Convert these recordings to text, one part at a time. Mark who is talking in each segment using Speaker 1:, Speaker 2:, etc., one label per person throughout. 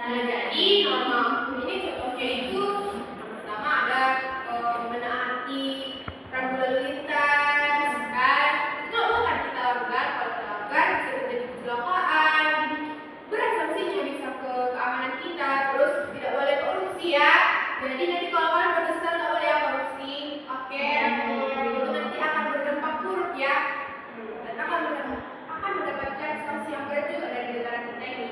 Speaker 1: Nah, jadi norma hukum ini contohnya itu yang pertama ada menaati rambu lalu lintas, kan? Itu nggak boleh kan kita lakukan. Kalau kita lakukan bisa terjadi kecelakaan, berat sanksinya bisa ke keamanan kita. Terus tidak boleh korupsi ya. Jadi nanti kalau kalian protestan nggak boleh ya korupsi, oke? Itu nanti akan berdampak buruk ya. Dan akan mendapatkan sanksi yang berat juga dari negara kita ini.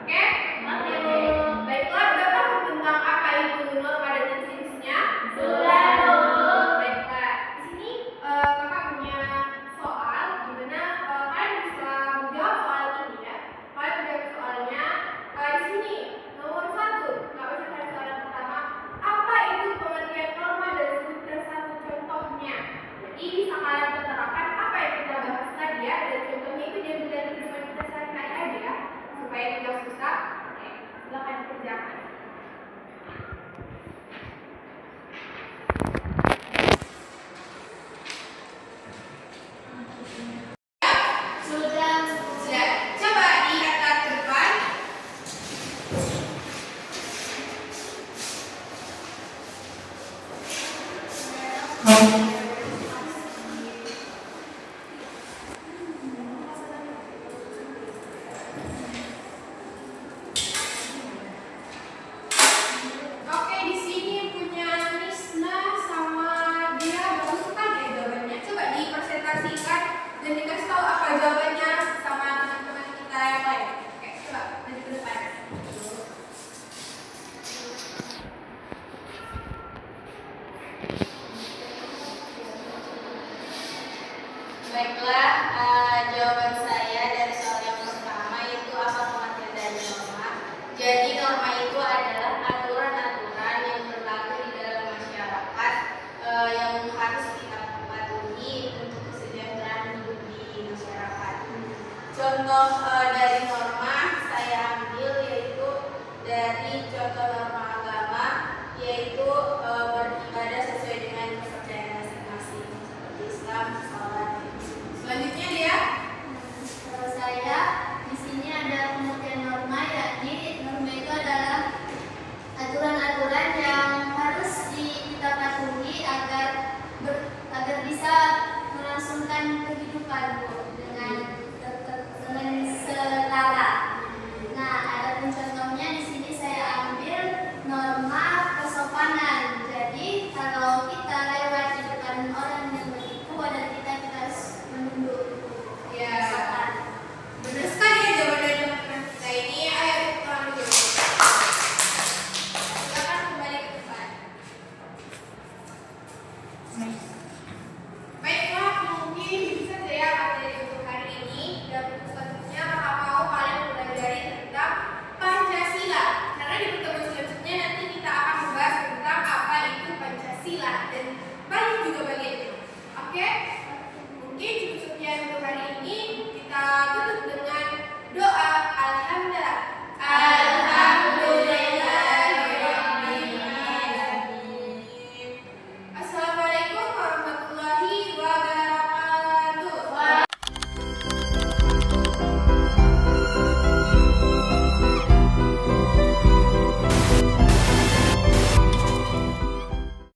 Speaker 1: Oke? Baiklah, udah paham tentang apa itu norma dan jenisnya?
Speaker 2: Sudah, Bu.
Speaker 1: Baiklah, di sini kakak punya soal di mana kalian bisa menjawab soal ini ya. Kalian menjawab soalnya di sini nomor 1. Kak baca dari soal yang pertama. Apa itu pengertian norma dan sebutkan satu contohnya? Jadi bisa kalian terapkan apa yang kita bahas tadi ya, dan contohnya itu diambil dari kehidupan kita sehari-hari aja ya, supaya tidak susah. Oke, silakan dikerjakan.
Speaker 2: Sudah.
Speaker 1: Sudah, coba diangkat ke depan. Oke, di sini punya Nisna sama dia bagus sekali ya jawabannya. Coba dipresentasikan dan dikasih tahu apa jawabannya sama teman-teman kita yang lain. Oke, coba maju ke depan.
Speaker 2: Baiklah, jawaban saya dari soal yang pertama itu apa pengertian dari norma. Jadi norma itu adalah aturan-aturan yang berlaku di dalam masyarakat yang harus kita patuhi untuk kesejahteraan hidup di masyarakat. Contoh dari norma saya ambil yaitu dari contoh